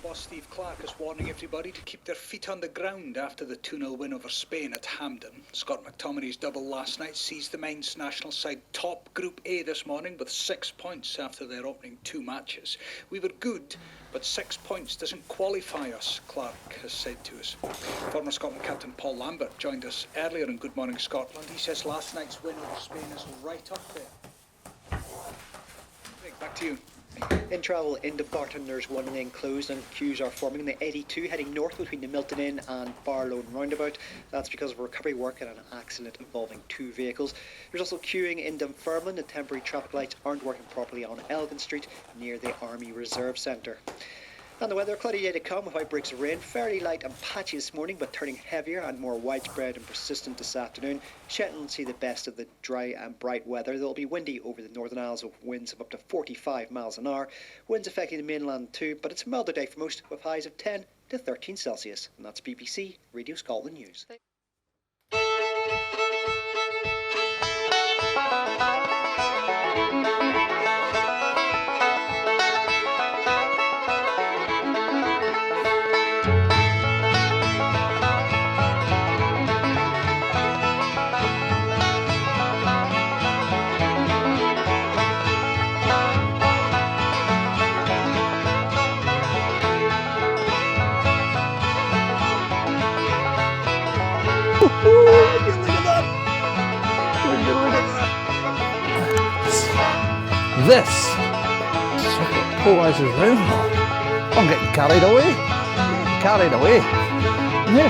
boss Steve Clark is warning everybody to keep their feet on the ground after the 2-0 win over Spain at Hampden. Scott McTominay's double last night sees the men's national side top Group A this morning with 6 points after their opening 2 matches. We were good, but 6 points doesn't qualify us, Clark has said to us. Former Scotland captain Paul Lambert joined us earlier in Good Morning Scotland. He says last night's win over Spain is right up there. Rick, back to you. In travel into Barton, there's one lane closed and queues are forming in the 82 heading north between the Milton Inn and Barlow roundabout. That's because of recovery work and an accident involving 2 vehicles. There's also queuing in Dunfermline. The temporary traffic lights aren't working properly on Elgin Street near the Army Reserve Centre. And the weather, cloudy day to come with outbreaks of rain, fairly light and patchy this morning but turning heavier and more widespread and persistent this afternoon. Shetland will see the best of the dry and bright weather. There'll be windy over the Northern Isles with winds of up to 45 miles an hour. Winds affecting the mainland too, but it's a milder day for most with highs of 10 to 13 Celsius. And that's BBC Radio Scotland News. This polarizes room. I'm getting carried away. Yeah.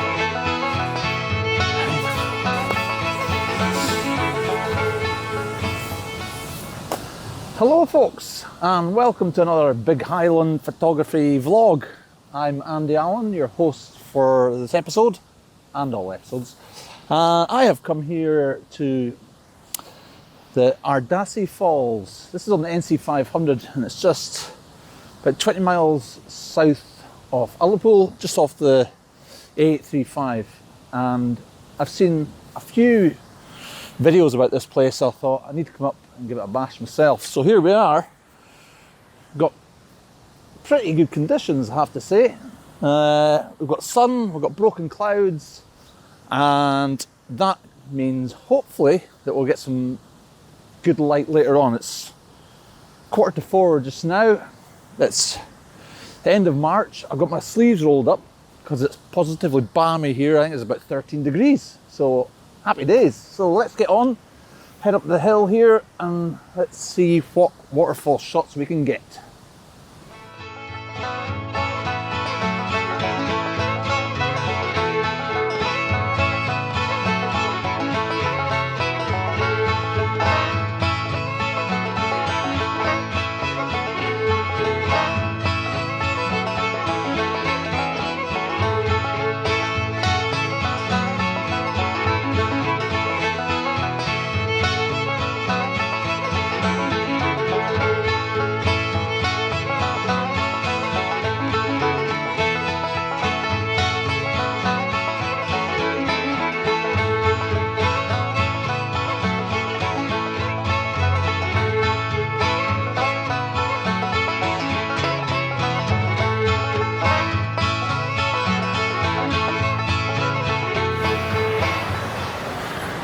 Hello folks, and welcome to another Big Highland photography vlog. I'm Andy Allen, your host for this episode and all episodes. I have come here to the Ardessie Falls. This is on the NC500 and it's just about 20 miles south of Ullapool, just off the A835. And I've seen a few videos about this place, so I thought I need to come up and give it a bash myself. So here we are. Got pretty good conditions, I have to say. We've got sun, we've got broken clouds, and that means hopefully that we'll get some good light later on. It's 3:45 just now. It's the end of March. I've got my sleeves rolled up because it's positively balmy here. I think it's about 13 degrees. So happy days. So let's get on, head up the hill here and let's see what waterfall shots we can get.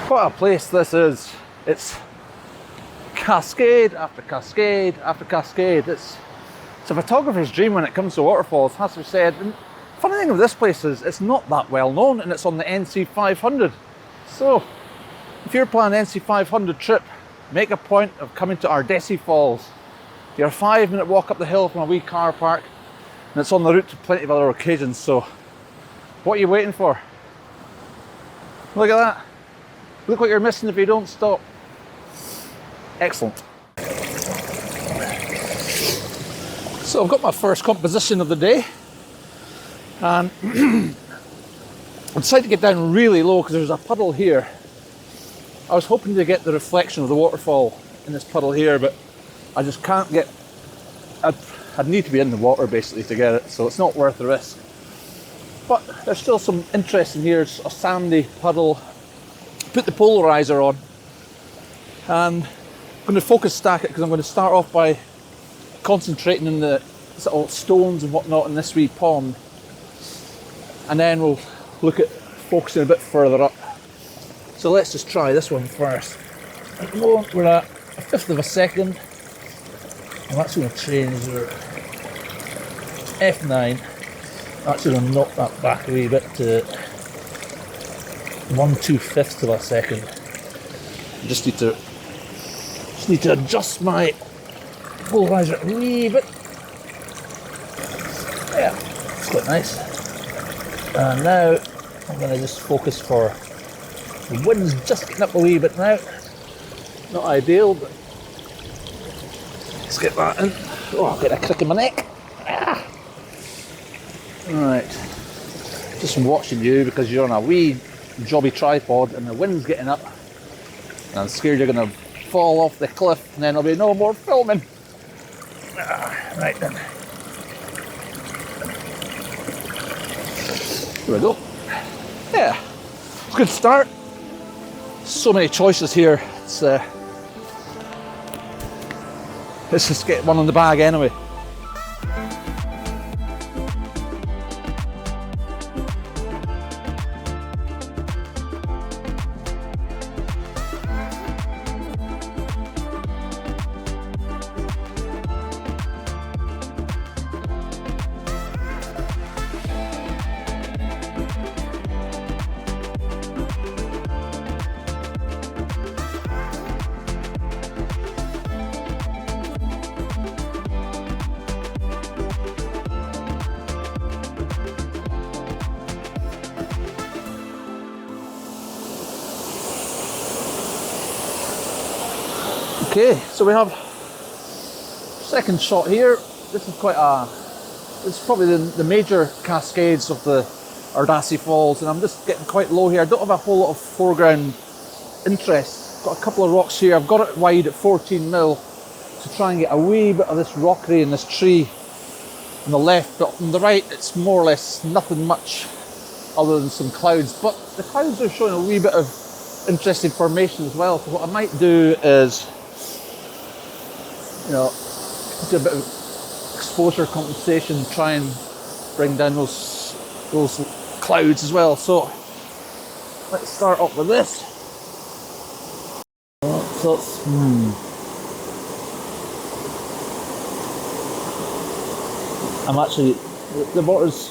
What a place this is. It's cascade after cascade after cascade. It's a photographer's dream when it comes to waterfalls, has to be said. And funny thing with this place is it's not that well known and it's on the NC500. So if you're planning an NC500 trip, make a point of coming to Ardessie Falls. You're a 5-minute walk up the hill from a wee car park and it's on the route to plenty of other occasions. So what are you waiting for? Look at that. Look what you're missing if you don't stop. Excellent. So I've got my first composition of the day and I decided to get down really low because there's a puddle here. I was hoping to get the reflection of the waterfall in this puddle here, but I just can't get, I'd need to be in the water basically to get it, so it's not worth the risk. But there's still some interest in here. It's a sandy puddle. Put the polarizer on and I'm going to focus stack it because I'm going to start off by concentrating on the sort of stones and whatnot in this wee pond, and then we'll look at focusing a bit further up. So let's just try this one first. At the moment we're at a fifth of a second, and that's going to change our F9. That's going to knock that back a wee bit to 1/2 of a second. I just need to adjust my polarizer a wee bit. Yeah, it's quite nice. And now I'm going to just focus for the wind's just getting up a wee bit now. Not ideal, but let's get that in. Oh, I've got a crick in my neck. Ah. Right, just watching you because you're on a wee jobby tripod and the wind's getting up, and I'm scared you're going to fall off the cliff and then there'll be no more filming. Right then. There we go. Yeah, it's a good start. So many choices here. Let's just get one in the bag anyway. Okay, so we have second shot here. This is probably the major cascades of the Ardessie Falls, and I'm just getting quite low here. I don't have a whole lot of foreground interest. Got a couple of rocks here. I've got it wide at 14 mil to try and get a wee bit of this rockery in this tree on the left, but on the right it's more or less nothing much other than some clouds. But the clouds are showing a wee bit of interesting formation as well. So what I might do is, do a bit of exposure compensation, try and bring down those clouds as well. So let's start up with this. So I'm actually, the water's,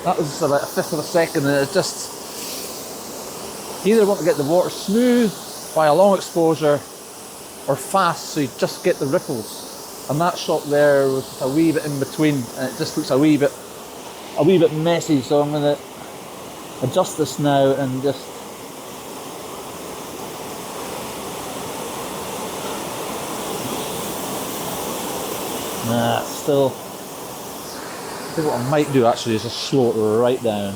that was about a fifth of a second, and it's just, you either want to get the water smooth by a long exposure or fast, so you just get the ripples. And that shot there was just a wee bit in between, and it just looks a wee bit messy. So I'm going to adjust this now and just still. I think what I might do actually is just slow it right down.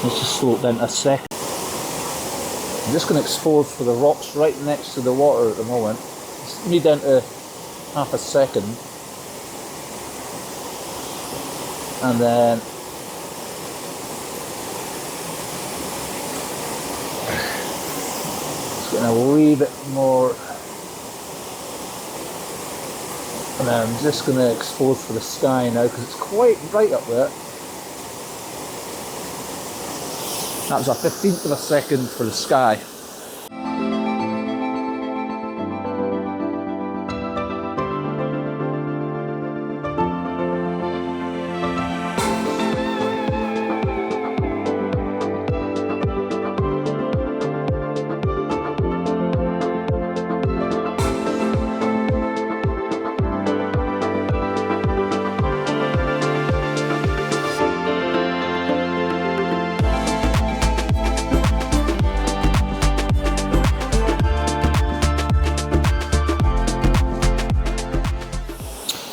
Let's just slow it down a second. I'm just going to expose for the rocks right next to the water at the moment. Just me down to half a second. And then just getting a wee bit more. And then I'm just going to expose for the sky now because it's quite bright up there. That was a 15th of a second for the sky.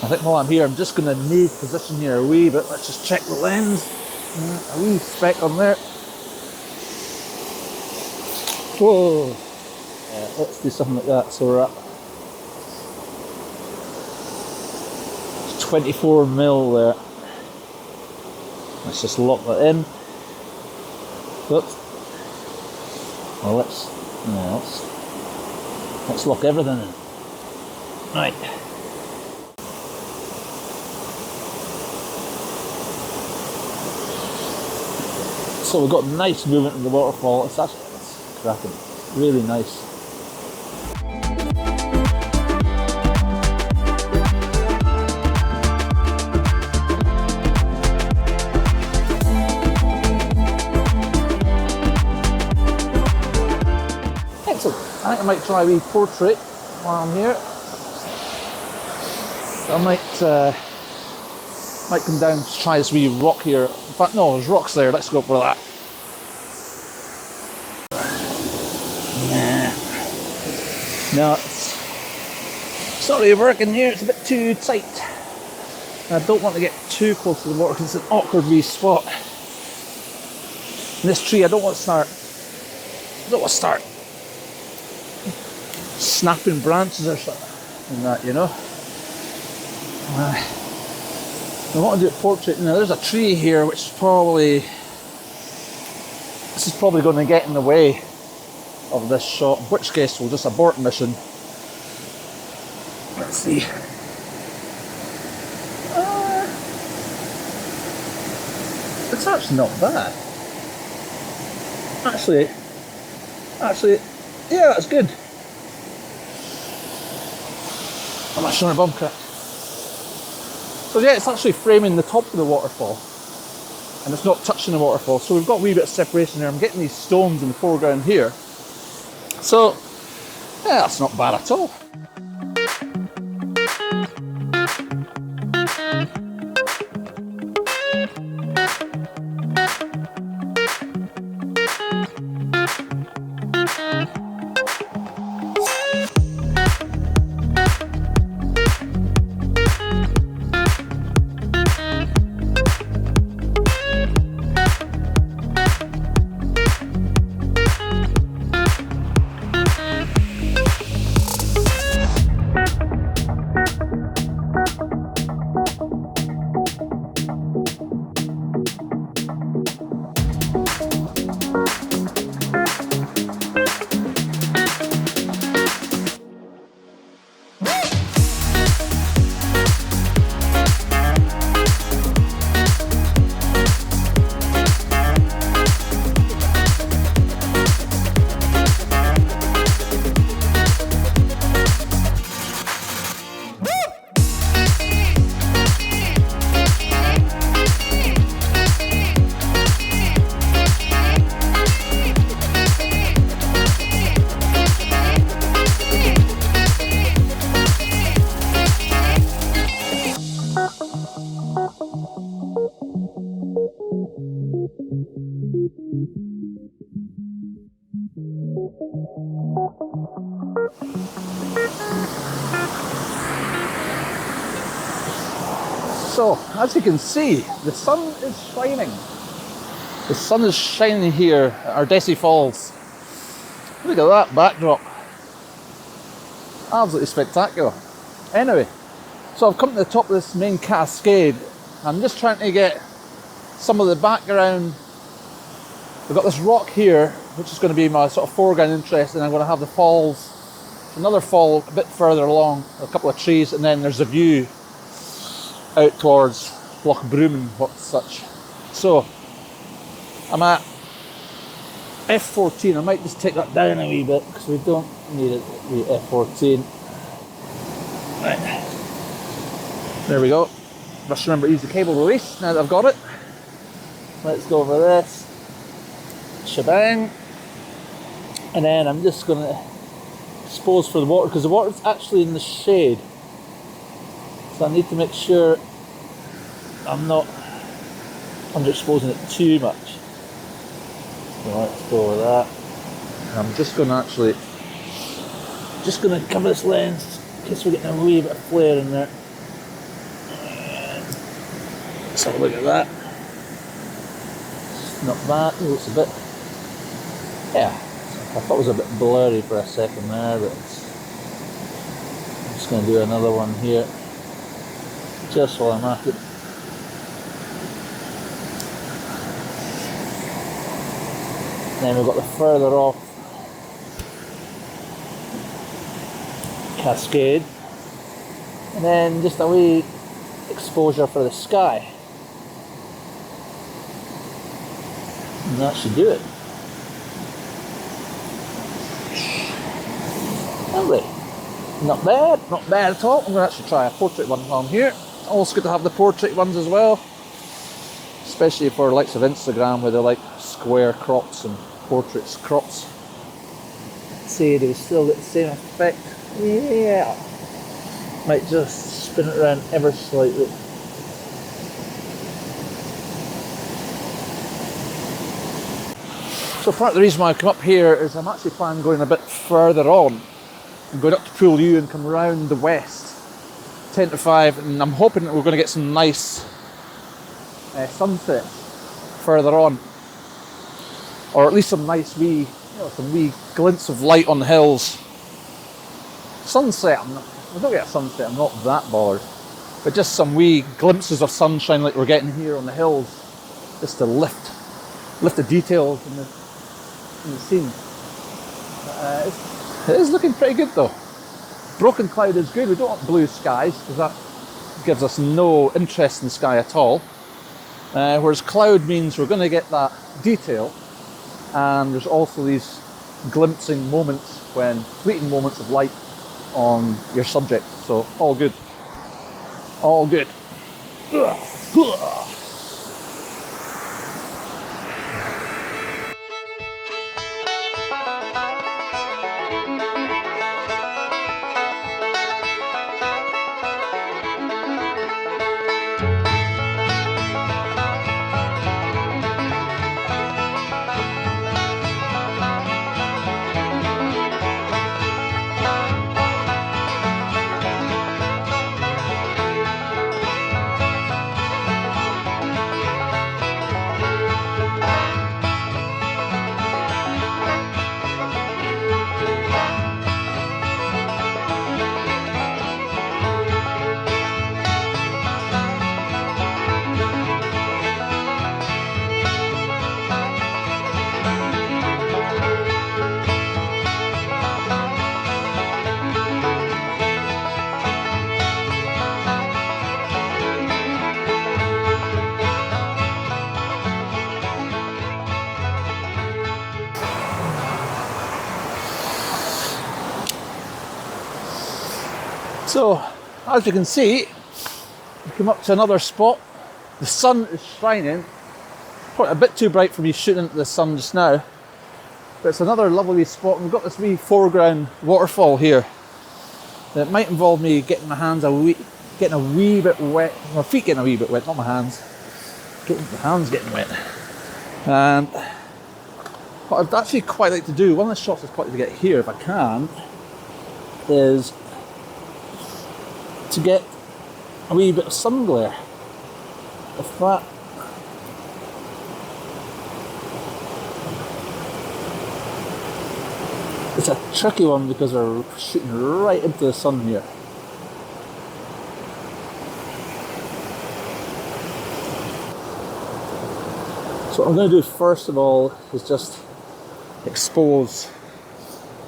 I think while I'm here, I'm just going to move position here a wee bit. Let's just check the lens. A wee speck on there. Whoa. Yeah, let's do something like that. So we're at 24 mil there. Let's just lock that in. Oops. Well, let's Let's lock everything in. Right. So we've got nice movement in the waterfall. It's cracking. Really nice. Excellent. I think I might try a wee portrait while I'm here. I might come down to try this wee rock here. In fact, no, there's rocks there. Let's go for that. No, it's not really working here. It's a bit too tight. I don't want to get too close to the water because it's an awkward wee spot. And this tree, I don't want to start snapping branches or something and that, you know. I want to do a portrait. Now there's a tree here which is probably going to get in the way of this shot, in which case we'll just abort mission. Let's see. It's actually not bad. Actually, yeah, that's good. I'm not sure bum crack. So yeah, it's actually framing the top of the waterfall, and it's not touching the waterfall. So we've got a wee bit of separation there. I'm getting these stones in the foreground here. So yeah, that's not bad at all. So, as you can see, the sun is shining. The sun is shining here at Ardessie Falls. Look at that backdrop. Absolutely spectacular. Anyway, so I've come to the top of this main cascade. I'm just trying to get some of the background. We've got this rock here, which is going to be my sort of foreground interest, and I'm going to have the falls, another fall a bit further along, a couple of trees, and then there's a view out towards Loch Broom and such. So I'm at F14. I might just take that down a wee bit because we don't need it to be F14. Right. There we go. Just remember to use the cable release now that I've got it. Let's go over this shebang, and then I'm just going to expose for the water because the water's actually in the shade. So I need to make sure I'm not underexposing it too much. So let's go with that. And I'm just going to cover this lens in case we're getting a wee bit of flare in there. Let's have a look at that. Not bad. Oh, it's a bit. Yeah, I thought it was a bit blurry for a second there, but I'm just going to do another one here. Just while I'm at it. Then we've got the further off cascade, and then just a wee exposure for the sky. And that should do it. Lovely. Not bad at all. I'm going to actually try a portrait one while I'm here. Also good to have the portrait ones as well, especially for the likes of Instagram where they like square crops and portraits crops. See, they still get the same effect. Yeah. Might just spin it around ever slightly. So part of the reason why I come up here is I'm actually planning on going a bit further on. I'm going up to Pool U and come round the west, 10 to 5, and I'm hoping that we're going to get some nice sunset further on, or at least some nice wee, some wee glints of light on the hills. Sunset, I don't get a sunset, I'm not that bothered, but just some wee glimpses of sunshine like we're getting here on the hills, just to lift the details in the scene. It is looking pretty good though. Broken cloud is good. We don't want blue skies because that gives us no interest in the sky at all. Whereas cloud means we're going to get that detail, and there's also these glimpsing moments, fleeting moments of light on your subject. So all good. All good. So, as you can see, we come up to another spot. The sun is shining. Probably a bit too bright for me shooting into the sun just now, but it's another lovely spot. We've got this wee foreground waterfall here that might involve me getting my hands getting a wee bit wet. My feet getting a wee bit wet, not my hands. My hands getting wet. And what I'd actually quite like to do, one of the shots I'd quite like to get here if I can, is to get a wee bit of sun glare. If that, it's a tricky one because we're shooting right into the sun here. So what I'm going to do first of all is just expose.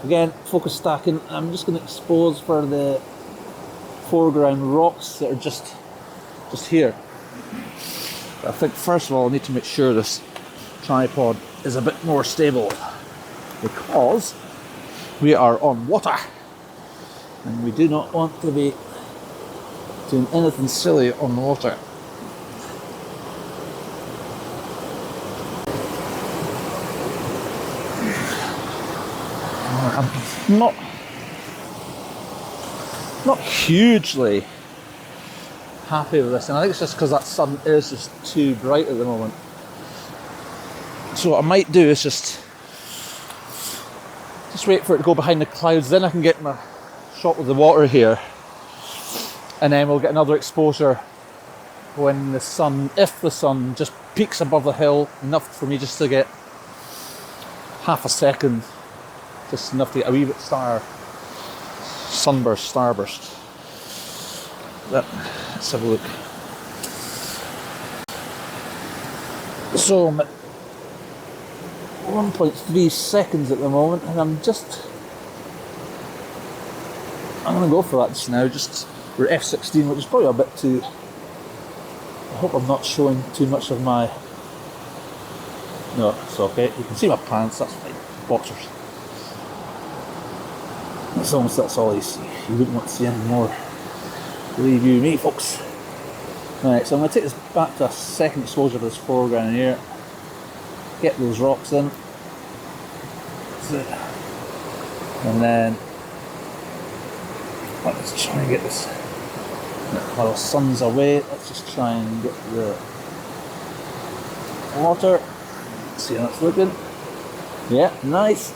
Again, focus stacking. I'm just going to expose for the foreground rocks that are just here. But I think first of all I need to make sure this tripod is a bit more stable, because we are on water and we do not want to be doing anything silly on the water. I'm not hugely happy with this, and I think it's just because that sun is just too bright at the moment. So what I might do is just wait for it to go behind the clouds, then I can get my shot with the water here, and then we'll get another exposure when the sun, if the sun just peaks above the hill enough for me just to get half a second, just enough to get a wee bit starburst. Let's have a look. So I'm at 1.3 seconds at the moment, and I'm just I'm going to go for that just now. Just for F16, which is probably a bit too... I hope I'm not showing too much of my... No, it's okay. You can see my pants, that's fine. Boxers. That's all you see. You wouldn't want to see any more. Believe you me, folks. Right, so I'm going to take this back to a second exposure of this foreground here. Get those rocks in. That's it. And then let's try and get this. While the sun's away, let's just try and get the water. See how that's looking. Yeah, nice.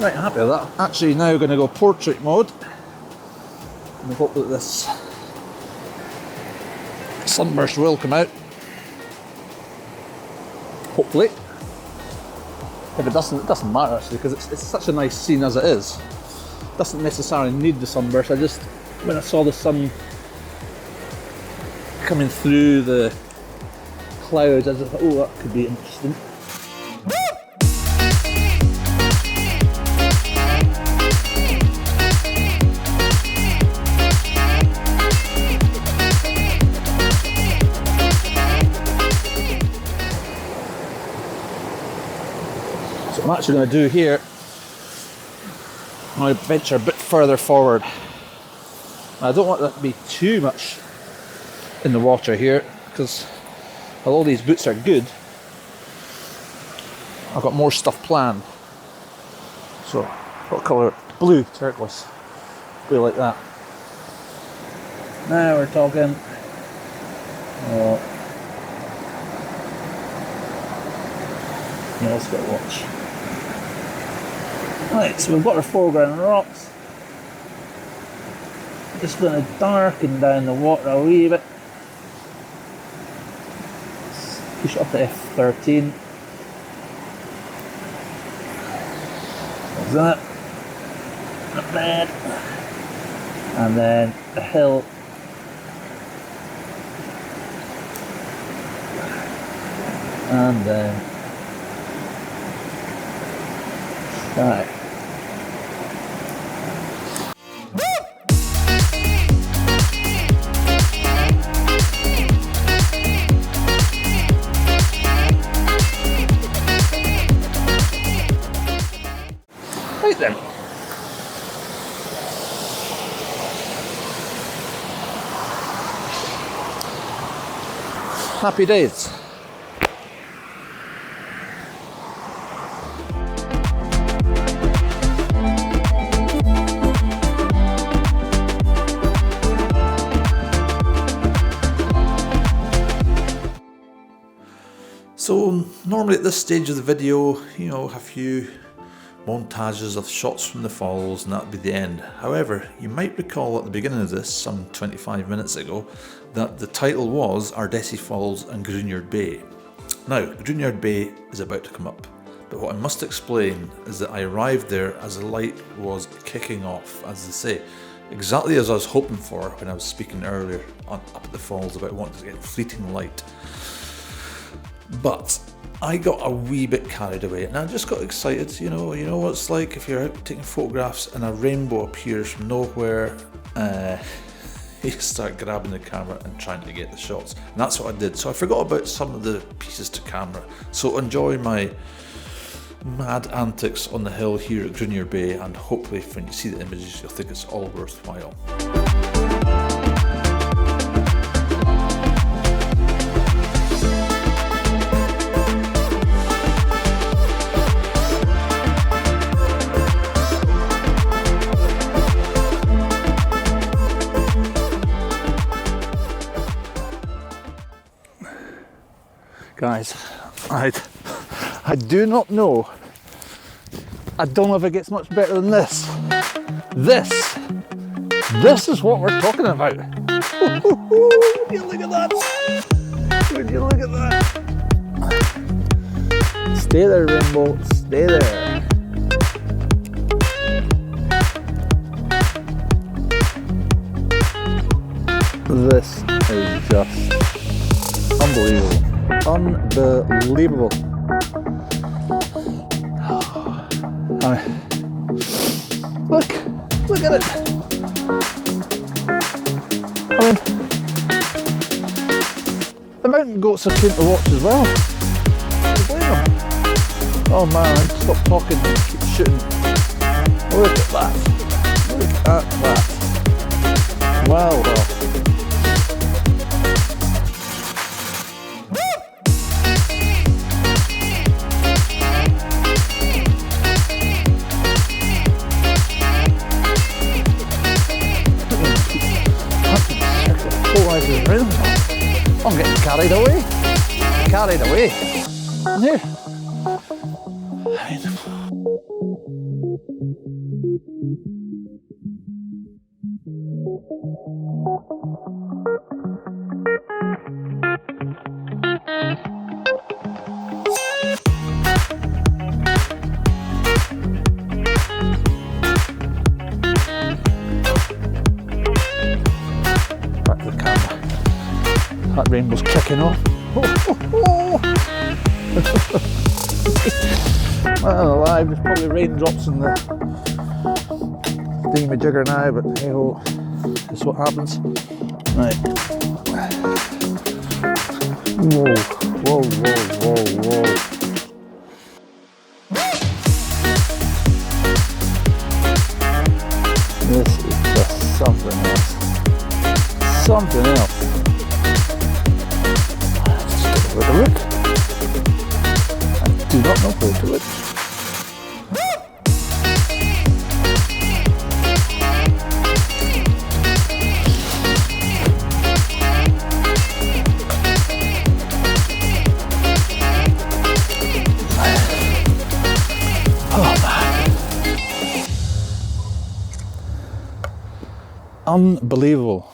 Right, I'm happy with that. Actually now going to go portrait mode and hope that this sunburst will come out. Hopefully. If it doesn't matter actually, because it's such a nice scene as it is. It doesn't necessarily need the sunburst. I just, when I saw the sun coming through the clouds, I just thought, oh, that could be interesting. So I'm actually going to do here, I'm going to venture a bit further forward. I don't want that to be too much in the water here, because although these boots are good, I've got more stuff planned. So, what colour? Blue, turquoise. Blue like that. Now we're talking. Yeah, let's go watch. Right, so we've got our foreground rocks. Just going to darken down the water a wee bit. Push it up to F13. There's that. Not bad. And then the hill. And then right. Right then. Happy days. So normally at this stage of the video, you know, a few montages of shots from the falls and that would be the end. However, you might recall at the beginning of this, some 25 minutes ago, that the title was Ardessie Falls and Grignard Bay. Now, Gruinard Bay is about to come up, but what I must explain is that I arrived there as the light was kicking off, as they say, exactly as I was hoping for when I was speaking earlier up at the falls about wanting to get fleeting light. But I got a wee bit carried away and I just got excited. You know what it's like if you're out taking photographs and a rainbow appears from nowhere. You start grabbing the camera and trying to get the shots, and that's what I did. So I forgot about some of the pieces to camera. So enjoy my mad antics on the hill here at Grignard Bay, and hopefully when you see the images you'll think it's all worthwhile. Guys, I do not know. I don't know if it gets much better than this. This is what we're talking about. Would you look at that? Would you look at that? Stay there, Rainbow, stay there. This is just unbelievable. Unbelievable. Look at it. I mean, the mountain goats are keen to watch as well. Can you blame them? Oh man, stop talking and keep shooting. Look at that. Look at that. Wow. I'm getting carried away. And here. Back to the camera. That rainbow's kicking off. Well, alive, there's probably raindrops in the thingy-majigger now, but hey ho, that's what happens. Right. Whoa. This is just something else. Something else. Where to look? I do not know where to look. Oh man. Unbelievable.